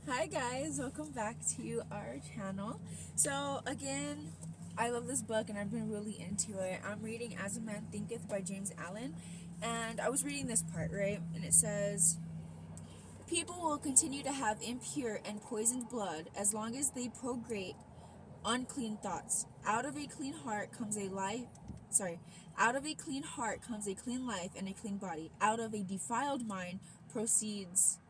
Hi guys, welcome back to our channel. So again, I love this book and I've been really into it. I'm reading As a Man Thinketh by James Allen, and I was reading this part, right? And it says, people will continue to have impure and poisoned blood as long as they procreate unclean thoughts. Out of a clean heart comes a life. Out of a clean heart comes a clean life and a clean body. Out of a defiled mind proceeds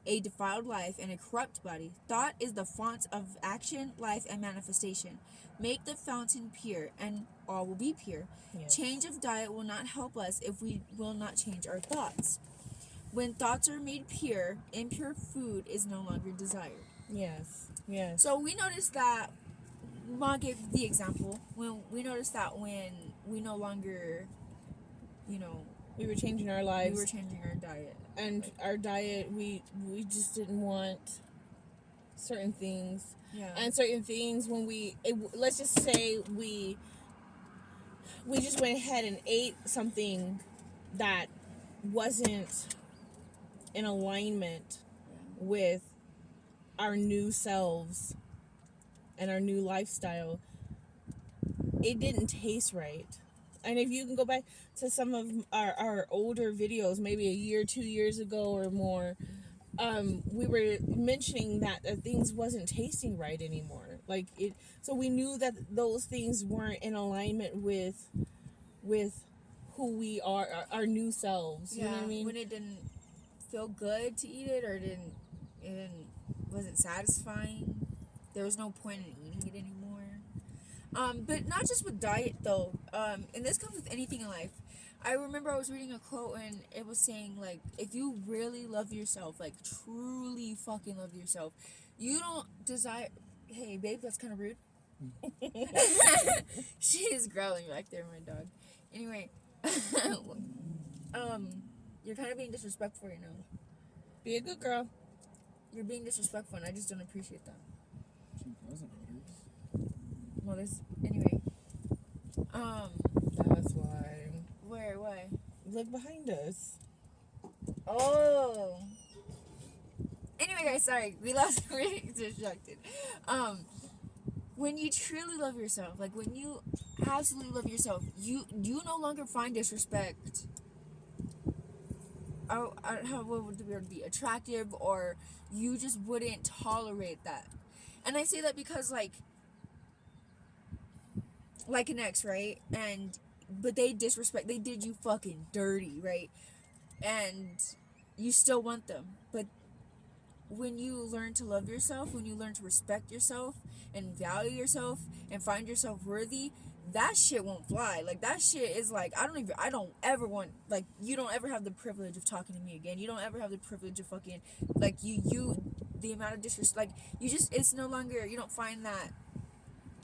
a defiled life and a corrupt body. Thought is the font of action, life, and manifestation. Make the fountain pure, and all will be pure. Yes. Change of diet will not help us if we will not change our thoughts. When thoughts are made pure, impure food is no longer desired. Yes. Yes. So we noticed that, Mom gave the example, when we noticed that when we no longer, we were changing our we lives, were changing our diet. and our diet, we just didn't want certain things. Yeah. And certain things, when let's just say we just went ahead and ate something that wasn't in alignment with our new selves and our new lifestyle, it didn't taste right. And if you can go back to some of our older videos, maybe a year, 2 years ago or more, we were mentioning that things wasn't tasting right anymore. So we knew that those things weren't in alignment with who we are, our new selves. You know what I mean? When it didn't feel good to eat it, or it wasn't satisfying, there was no point in eating it anymore. But not just with diet though. And this comes with anything in life. I remember I was reading a quote and it was saying, like, if you really love yourself, like truly fucking love yourself, you don't desire. Hey babe, that's kind of rude. She is growling back there, my dog. Anyway, you're kind of being disrespectful right now. Be a good girl. You're being disrespectful, and I just don't appreciate that. She doesn't notice. Well, anyway. That's why. Where? Why? Look behind us. Oh. Anyway, guys, sorry, we're distracted. When you truly love yourself, like when you absolutely love yourself, you no longer find disrespect. How would the word be, attractive, or you just wouldn't tolerate that. And I say that because like an ex, right? But they did you fucking dirty, right? And you still want them. But when you learn to love yourself, when you learn to respect yourself and value yourself and find yourself worthy, that shit won't fly. Like, that shit is like, I don't ever want, like, you don't ever have the privilege of talking to me again. You don't ever have the privilege of fucking, like, the amount of disrespect, like, it's no longer, you don't find that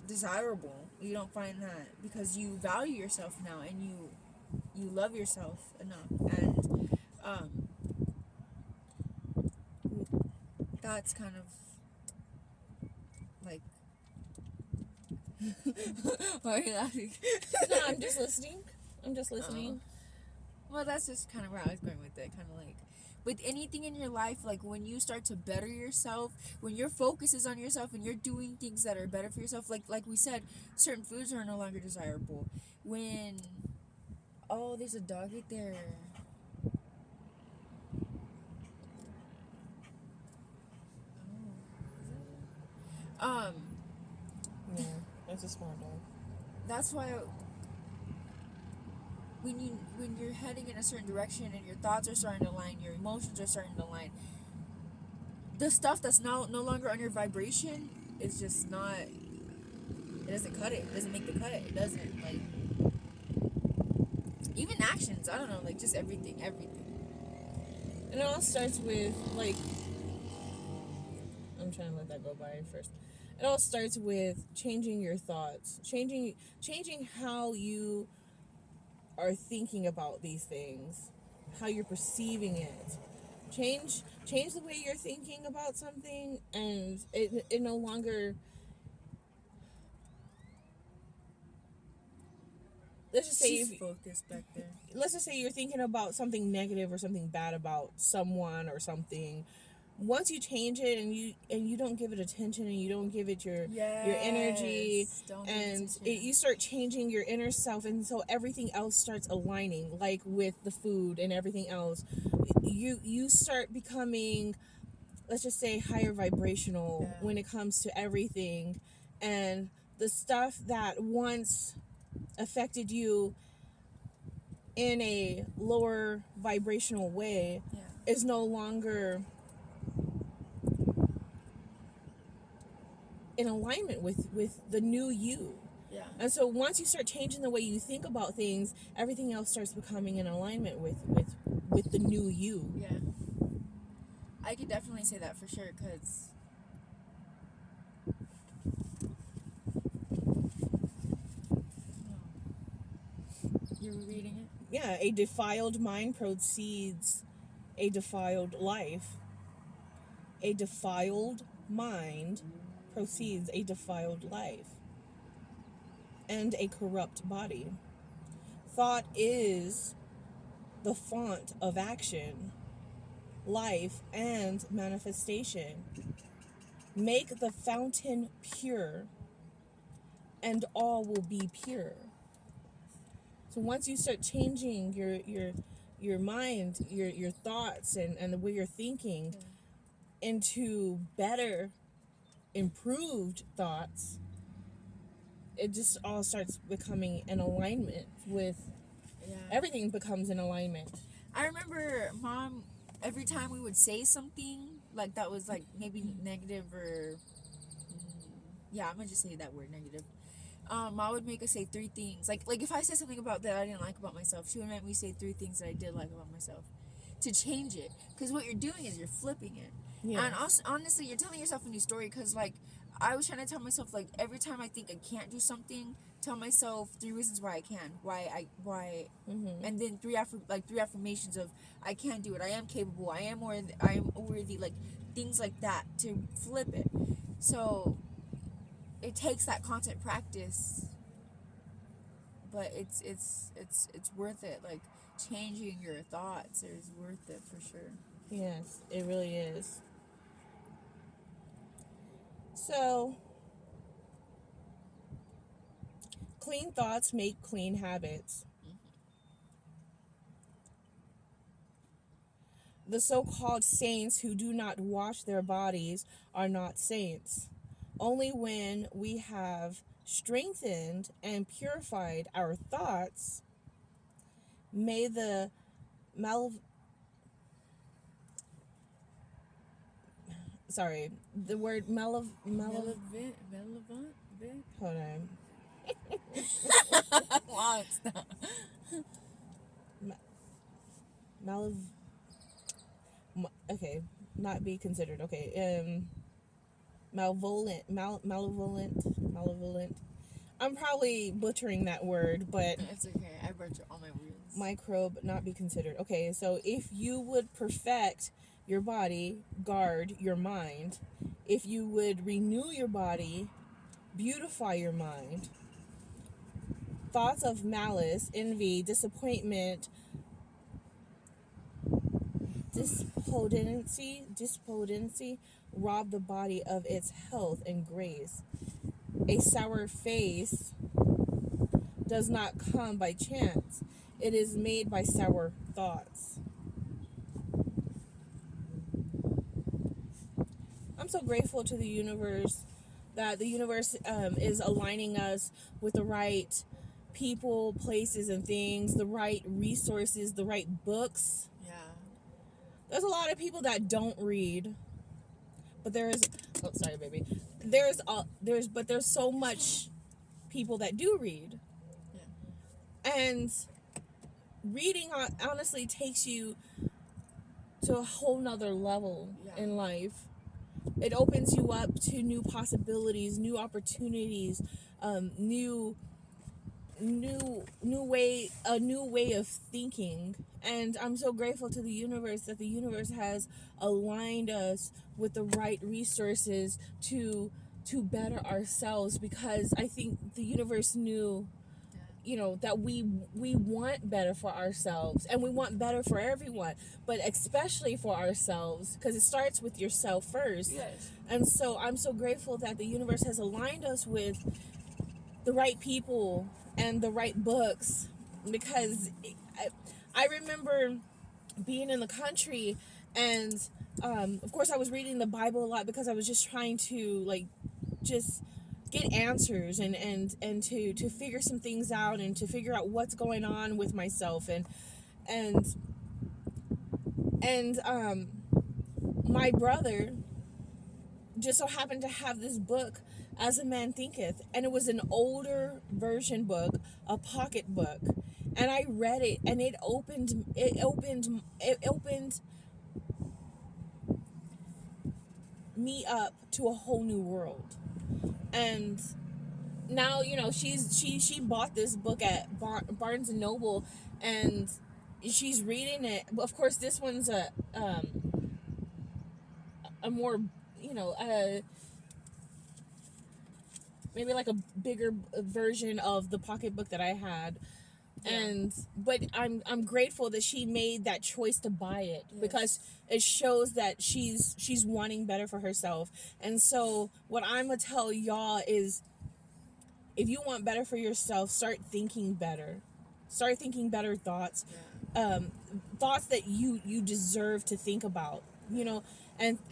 desirable. You don't find that, because you value yourself now, and you love yourself enough. And, that's kind of, like, why are you laughing? No, I'm just listening. Well, that's just kind of where I was going with it. Kind of like with anything in your life, like when you start to better yourself, when your focus is on yourself and you're doing things that are better for yourself, like we said, certain foods are no longer desirable. Oh, there's a dog right there. Yeah, that's a smart dog. That's why when you're heading in a certain direction and your thoughts are starting to align, your emotions are starting to align, the stuff that's no longer on your vibration is just not. It doesn't cut it. It doesn't make the cut. It doesn't, like, even actions. I don't know, like, just everything. And it all starts with, like, I'm trying to let that go by first. It all starts with changing your thoughts, changing how you are thinking about these things, how you're perceiving it. Change the way you're thinking about something, and it no longer. Let's just say She's focused back there. let's just say you're thinking about something negative or something bad about someone or something. once you change it and you don't give it attention and you don't give it your energy, Yes. Don't give and attention. you start changing your inner self, and so everything else starts aligning, like with the food and everything else. You start becoming, let's just say, higher vibrational Yeah. when it comes to everything, and the stuff that once affected you in a lower vibrational way Yeah. is no longer in alignment with the new you. Yeah. And so once you start changing the way you think about things, everything else starts becoming in alignment with the new you. Yeah. I could definitely say that for sure, because you were reading it. Yeah, a defiled mind proceeds a defiled life. A defiled mind proceeds a defiled life and a corrupt body. Thought is the font of action, life, and manifestation. Make the fountain pure, and all will be pure. So once you start changing your mind, your thoughts, and the way you're thinking into better, improved thoughts, it just all starts becoming in alignment with Yeah. everything. Becomes in alignment. I remember Mom, every time we would say something like that was like maybe negative or yeah, I'm gonna just say that word, negative. Mom would make us say 3 things. Like if I said something about that I didn't like about myself, she would make me say 3 things that I did like about myself to change it. Because what you're doing is you're flipping it. Yeah. And also, honestly, you're telling yourself a new story. Because like I was trying to tell myself, like every time I think I can't do something, tell myself 3 reasons why I can, and then 3 affirmations of I can do it, I am capable, I am worthy, like things like that to flip it. So it takes that constant practice, but it's worth it. Like changing your thoughts is worth it for sure. Yes, it really is. So, clean thoughts make clean habits. The so-called saints who do not wash their bodies are not saints. Only when we have strengthened and purified our thoughts may the the word Relevant. hold on. Wow, stop. Okay, not be considered. Okay, malevolent. I'm probably butchering that word, but It's okay. I butcher all my words. microbe, not be considered. Okay, so if you would perfect your body, guard your mind. If you would renew your body, beautify your mind. Thoughts of malice, envy, disappointment, despondency rob the body of its health and grace. A sour face does not come by chance. It is made by sour thoughts. I'm so grateful to the universe that the universe is aligning us with the right people, places, and things, the right resources, the right books. Yeah. There's a lot of people that don't read, but there's there's so much people that do read. Yeah. And reading honestly takes you to a whole nother level in life. It opens you up to new possibilities, new opportunities, new way of thinking. And I'm so grateful to the universe that the universe has aligned us with the right resources to better ourselves, because I think the universe knew that we want better for ourselves, and we want better for everyone, but especially for ourselves, because it starts with yourself first. Yes. And so I'm so grateful that the universe has aligned us with the right people and the right books, because I remember being in the country, and of course I was reading the Bible a lot because I was just trying to just get answers, and to figure some things out, and to figure out what's going on with myself, and my brother just so happened to have this book, As a Man Thinketh, and it was an older version book, a pocket book, and I read it, and it opened me up to a whole new world. And now she bought this book at Barnes and Noble, and she's reading it. Of course, this one's a more maybe like a bigger version of the pocketbook that I had. Yeah. But I'm grateful that she made that choice to buy it. Yes. Because it shows that she's wanting better for herself. And so what I'm gonna tell y'all is, if you want better for yourself, start thinking better. Start thinking better thoughts. Yeah. Thoughts that you deserve to think about. And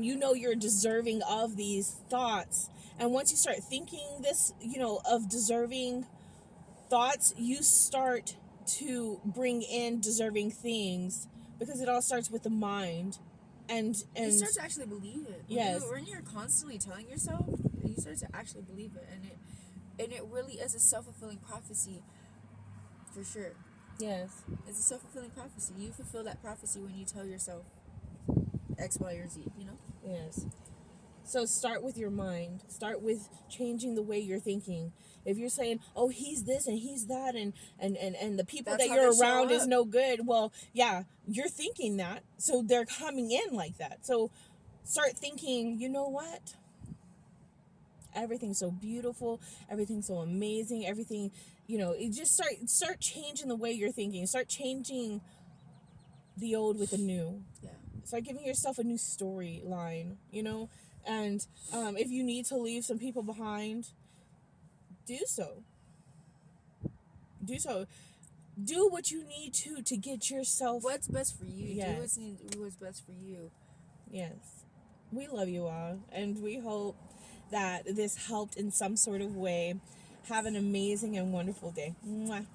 you're deserving of these thoughts. And once you start thinking this, of deserving thoughts, you start to bring in deserving things, because it all starts with the mind. And you start to actually believe it. Yes. When you're constantly telling yourself, you start to actually believe it, and it really is a self-fulfilling prophecy, for sure. Yes. It's a self-fulfilling prophecy. You fulfill that prophecy when you tell yourself X, Y, or Z, Yes. So start with your mind. Start with changing the way you're thinking. If you're saying, oh, he's this and he's that, and the people That's that how you're they show around is up. no good, well, yeah, you're thinking that. So they're coming in like that. So start thinking, you know what? Everything's so beautiful. Everything's so amazing. Everything, it just start changing the way you're thinking. Start changing the old with the new. Yeah. Start giving yourself a new storyline, and if you need to leave some people behind, do so. Do what you need to get yourself. What's best for you? Yes. Do what's best for you. Yes. We love you all, and we hope that this helped in some sort of way. Have an amazing and wonderful day. Mwah.